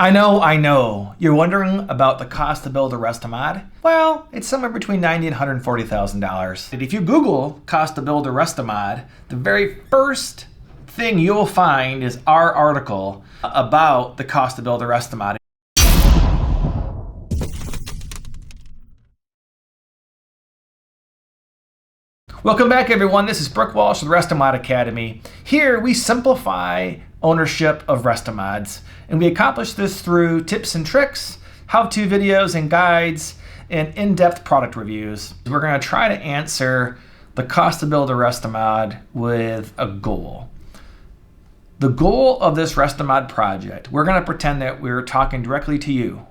I know. You're wondering about the cost to build a Restomod? Well, it's somewhere between $90,000 and $140,000. And if you Google cost to build a Restomod, the very first thing you'll find is our article about the cost to build a Restomod. Welcome back, everyone. This is Brooke Walsh with Restomod Academy. Here we simplify ownership of Restomods, and we accomplish this through tips and tricks, how-to videos and guides, and in-depth product reviews. We're going to try to answer the cost to build a Restomod with a goal. The goal of this Restomod project, we're going to pretend that we're talking directly to you,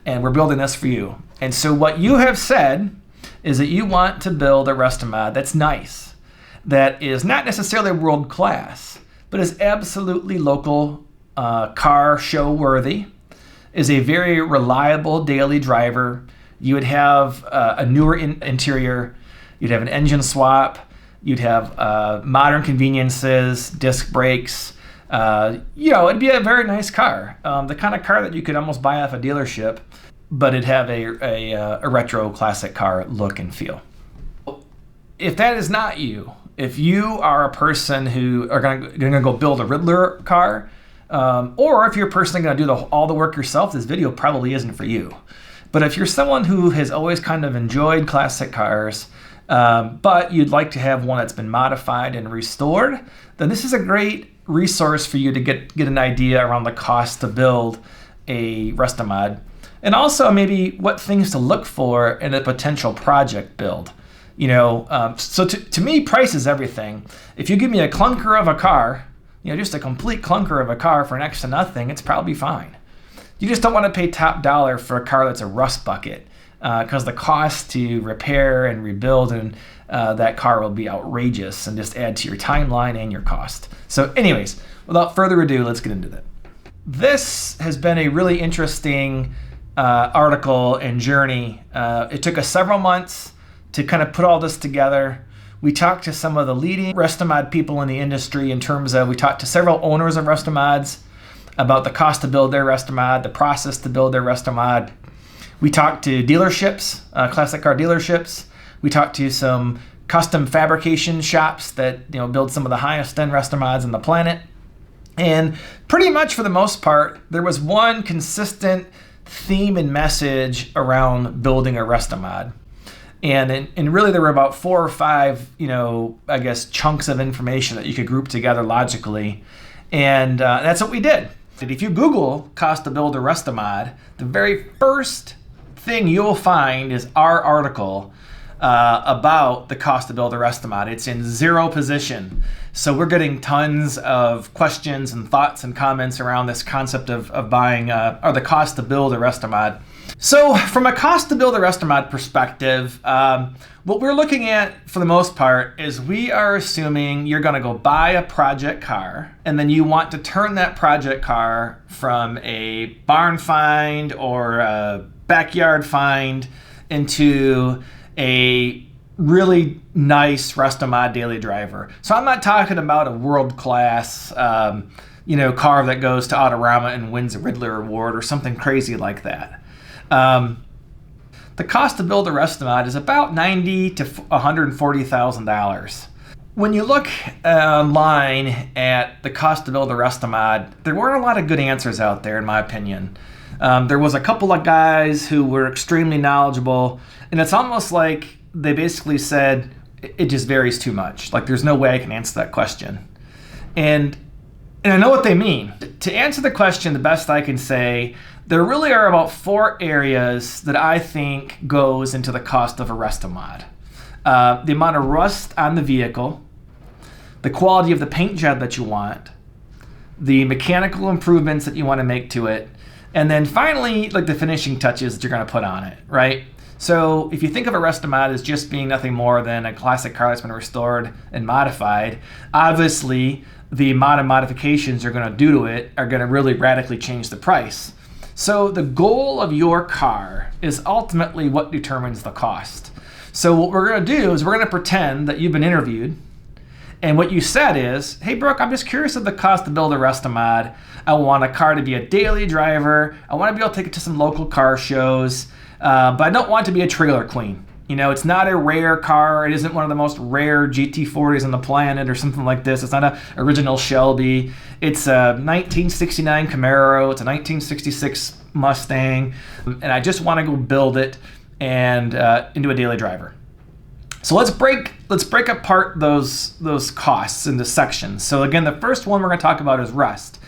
and we're building this for you. And so what you have said is that you want to build a Restomod that's nice, that is not necessarily world-class, but is absolutely local, car show worthy, is a very reliable daily driver. You would have a newer interior, you'd have an engine swap, you'd have modern conveniences, disc brakes. It'd be a very nice car, the kind of car that you could almost buy off a dealership, but it'd have a retro classic car look and feel. If that is not you, if you are a person who are going to go build a Riddler car, or if you're personally going to do all the work yourself, this video probably isn't for you. But if you're someone who has always kind of enjoyed classic cars, but you'd like to have one that's been modified and restored, then this is a great resource for you to get an idea around the cost to build a Restomod. And also maybe what things to look for in a potential project build. So to me, price is everything. If you give me a clunker of a car, just a complete clunker of a car for next to nothing, it's probably fine. You just don't want to pay top dollar for a car that's a rust bucket, because the cost to repair and rebuild that car will be outrageous and just add to your timeline and your cost. So anyways, without further ado, let's get into that. This has been a really interesting article and journey. It took us several months to kind of put all this together. We talked to some of the leading Restomod people in the industry we talked to several owners of Restomods about the cost to build their Restomod, the process to build their Restomod. We talked to dealerships, classic car dealerships. We talked to some custom fabrication shops that build some of the highest end Restomods on the planet. And pretty much for the most part, there was one consistent theme and message around building a Restomod. And really there were about 4 or 5, chunks of information that you could group together logically. And that's what we did. If you Google cost to build a Restomod, the very first thing you'll find is our article about the cost to build a Restomod. It's in 0 position. So we're getting tons of questions and thoughts and comments around this concept of buying or the cost to build a Restomod. So from a cost to build a Restomod perspective, what we're looking at for the most part is we are assuming you're going to go buy a project car, and then you want to turn that project car from a barn find or a backyard find into a really nice Restomod daily driver. So I'm not talking about a world-class car that goes to Autorama and wins a Riddler award or something crazy like that. The cost to build a Restomod is about $90,000 to $140,000. When you look online at the cost to build a Restomod, there weren't a lot of good answers out there, in my opinion. There was a couple of guys who were extremely knowledgeable, and it's almost like they basically said it just varies too much. Like there's no way I can answer that question. And I know what they mean. To answer the question the best I can say, there really are about 4 areas that I think goes into the cost of a Restomod. The amount of rust on the vehicle, the quality of the paint job that you want, the mechanical improvements that you want to make to it, and then finally, like the finishing touches that you're going to put on it, right? So if you think of a Restomod as just being nothing more than a classic car that's been restored and modified, obviously the amount of modifications you're going to do to it are going to really radically change the price. So the goal of your car is ultimately what determines the cost. So what we're going to do is we're going to pretend that you've been interviewed, And what you said is, hey, Brooke, I'm just curious of the cost to build a Restomod. I want a car to be a daily driver. I want to be able to take it to some local car shows, but I don't want it to be a trailer queen. You know, it's not a rare car. It isn't one of the most rare GT40s on the planet or something like this. It's not an original Shelby. It's a 1969 Camaro. It's a 1966 Mustang. And I just want to go build it and into a daily driver. So let's break apart those costs into sections. So again, the first one we're going to talk about is rust.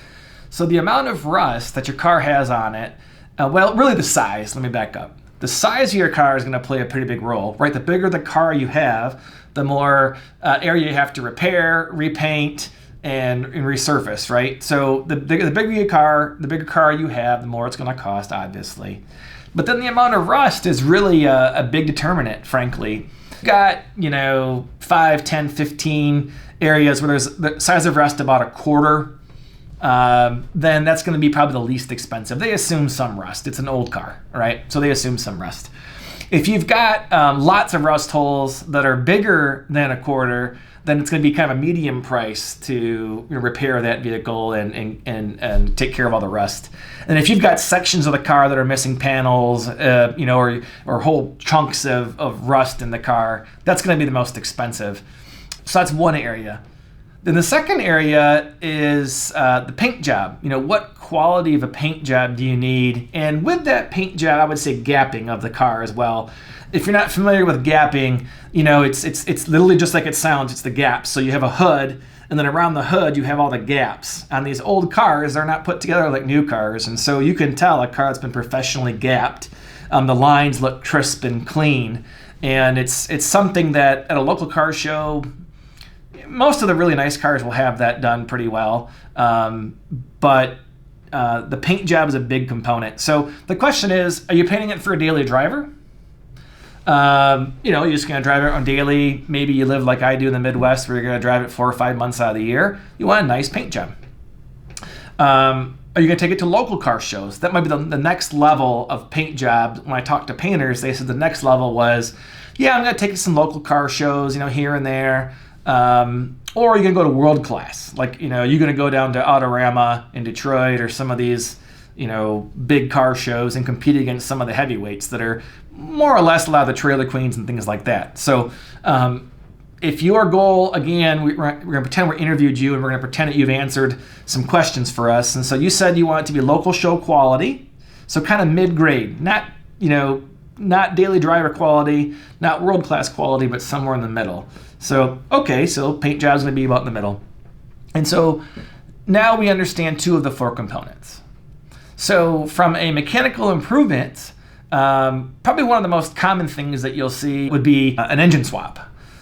So the amount of rust that your car has on it, well, really the size. Let me back up. The size of your car is going to play a pretty big role, right? The bigger the car you have, the more area you have to repair, repaint, and resurface, right? So the bigger your car, the bigger car you have, the more it's going to cost, obviously. But then the amount of rust is really a big determinant, frankly. You've got, 5, 10, 15 areas where there's the size of rust about a quarter, then that's going to be probably the least expensive. They assume some rust. It's an old car, right? So they assume some rust. If you've got lots of rust holes that are bigger than a quarter, then it's going to be kind of a medium price to repair that vehicle and take care of all the rust. And if you've got sections of the car that are missing panels, or whole chunks of rust in the car, that's going to be the most expensive. So that's one area. Then the second area is the paint job. What quality of a paint job do you need? And with that paint job, I would say gapping of the car as well. If you're not familiar with gapping, it's literally just like it sounds. It's the gaps. So you have a hood, and then around the hood you have all the gaps. On these old cars, they're not put together like new cars, and so you can tell a car that's been professionally gapped. The lines look crisp and clean, and it's something that at a local car show, most of the really nice cars will have that done pretty well, but the paint job is a big component. So the question is, are you painting it for a daily driver? You're just going to drive it on daily. Maybe you live like I do in the Midwest where you're going to drive it 4 or 5 months out of the year. You want a nice paint job. Are you going to take it to local car shows? That might be the next level of paint job. When I talked to painters, they said the next level was, I'm going to take it to some local car shows, here and there. Or you're going to go to world class. Like, you're going to go down to Autorama in Detroit or some of these, big car shows and compete against some of the heavyweights that are more or less a lot of the trailer queens and things like that. So if your goal, again, we're going to pretend we interviewed you and we're going to pretend that you've answered some questions for us. And so you said you want it to be local show quality, so kind of mid-grade, not daily driver quality, not world-class quality, but somewhere in the middle. So paint job's going to be about in the middle. And so now we understand 2 of the 4 components. So from a mechanical improvement, probably one of the most common things that you'll see would be an engine swap.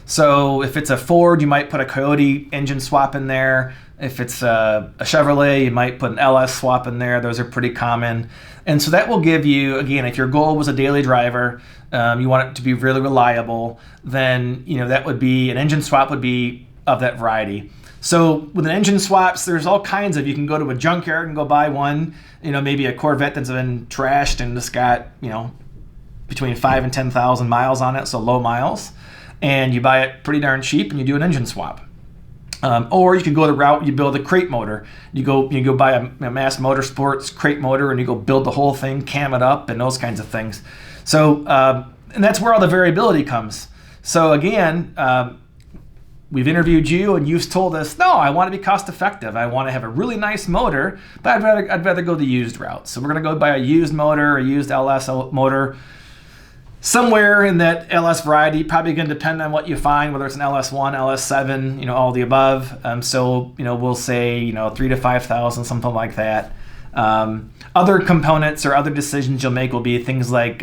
So if it's a Ford, you might put a Coyote engine swap in there. If it's a Chevrolet, you might put an LS swap in there. Those are pretty common. And so that will give you, again, if your goal was a daily driver, you want it to be really reliable, then that would be, an engine swap would be of that variety. So with an engine swaps, there's all kinds of, you can go to a junkyard and go buy one, maybe a Corvette that's been trashed and just got, between 5,000 and 10,000 miles on it, so low miles. And you buy it pretty darn cheap and you do an engine swap. Or you can go the route, you build a crate motor. You go buy a Mass Motorsports crate motor and you go build the whole thing, cam it up, and those kinds of things. So, and that's where all the variability comes. So again, we've interviewed you and you've told us, no, I want to be cost effective. I want to have a really nice motor, but I'd rather go the used route. So we're going to go buy a used motor, a used LS motor, somewhere in that LS variety. Probably going to depend on what you find, whether it's an LS1, LS7, all the above. So, we'll say, 3,000 to 5,000, something like that. Other components or other decisions you'll make will be things like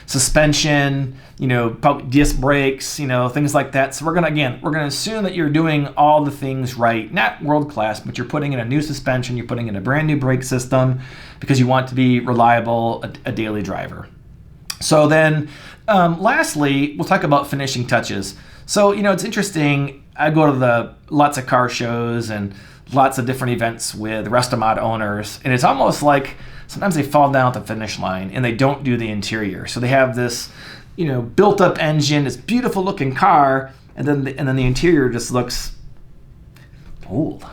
suspension, probably disc brakes, things like that. So we're gonna assume that you're doing all the things right, not world class, but you're putting in a new suspension, you're putting in a brand new brake system because you want to be reliable, a daily driver. So then, lastly, we'll talk about finishing touches. So it's interesting. I go to lots of car shows and lots of different events with Restomod owners, and it's almost like sometimes they fall down at the finish line and they don't do the interior. So they have this, built-up engine, this beautiful-looking car, and then the interior just looks old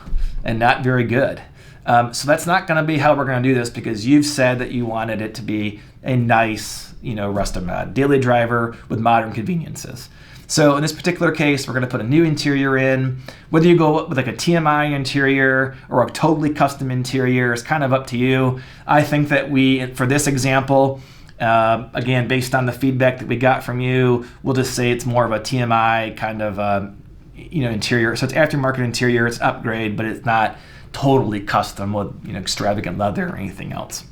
and not very good. So that's not going to be how we're going to do this, because you've said that you wanted it to be a nice, Restomod daily driver with modern conveniences. So in this particular case, we're going to put a new interior in. Whether you go with like a TMI interior or a totally custom interior is kind of up to you. I think that for this example, again, based on the feedback that we got from you, we'll just say it's more of a TMI kind of interior. So it's aftermarket interior, it's upgrade, but it's not totally custom with extravagant leather or anything else.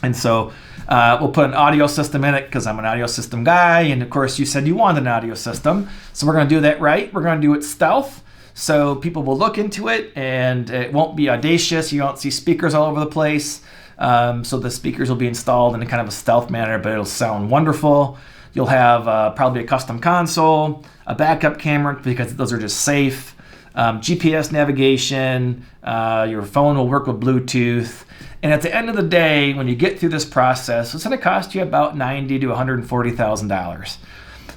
And so we'll put an audio system in it, because I'm an audio system guy, and of course you said you wanted an audio system, so we're going to do that right. We're going to do it stealth, so people will look into it and it won't be audacious. You won't see speakers all over the place. So the speakers will be installed in a kind of a stealth manner, but it'll sound wonderful. You'll have probably a custom console, a backup camera, because those are just safe, GPS navigation, your phone will work with Bluetooth. And at the end of the day, when you get through this process, it's going to cost you about $90,000 to $140,000.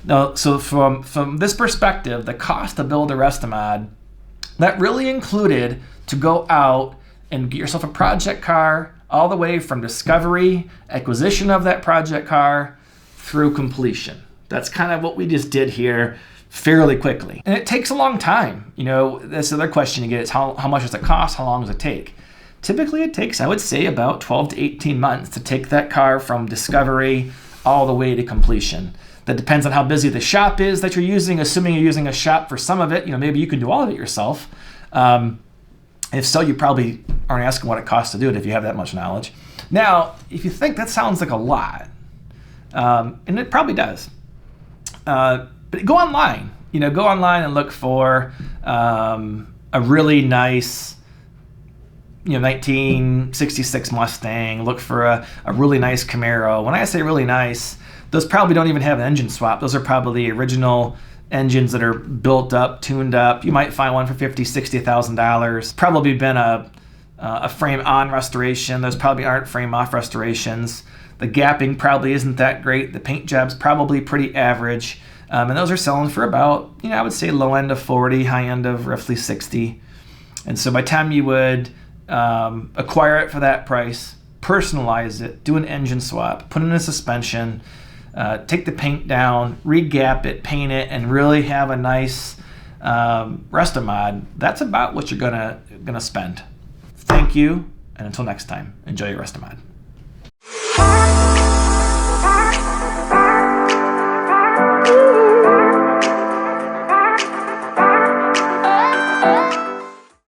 Now, so from this perspective, the cost to build a Restomod, that really included to go out and get yourself a project car, all the way from discovery, acquisition of that project car, through completion. That's kind of what we just did here fairly quickly. And it takes a long time. That's the other question you get is how much does it cost? How long does it take? Typically it takes, I would say, about 12 to 18 months to take that car from discovery all the way to completion. That depends on how busy the shop is that you're using, assuming you're using a shop for some of it. Maybe you can do all of it yourself. If so, you probably aren't asking what it costs to do it if you have that much knowledge. Now, if you think that sounds like a lot, and it probably does, but go online. Go online and look for a really nice 1966 Mustang. Look for a really nice Camaro. When I say really nice, those probably don't even have an engine swap. Those are probably the original engines that are built up, tuned up. You might find one for $50,000, $60,000. Probably been a frame on restoration. Those probably aren't frame off restorations. The gapping probably isn't that great. The paint job's probably pretty average. And those are selling for about, I would say low end of 40, high end of roughly 60. And so by the time you would acquire it for that price, personalize it, do an engine swap, put in a suspension, take the paint down, re-gap it, paint it, and really have a nice Restomod, that's about what you're gonna spend. Thank you, and until next time, enjoy your Restomod.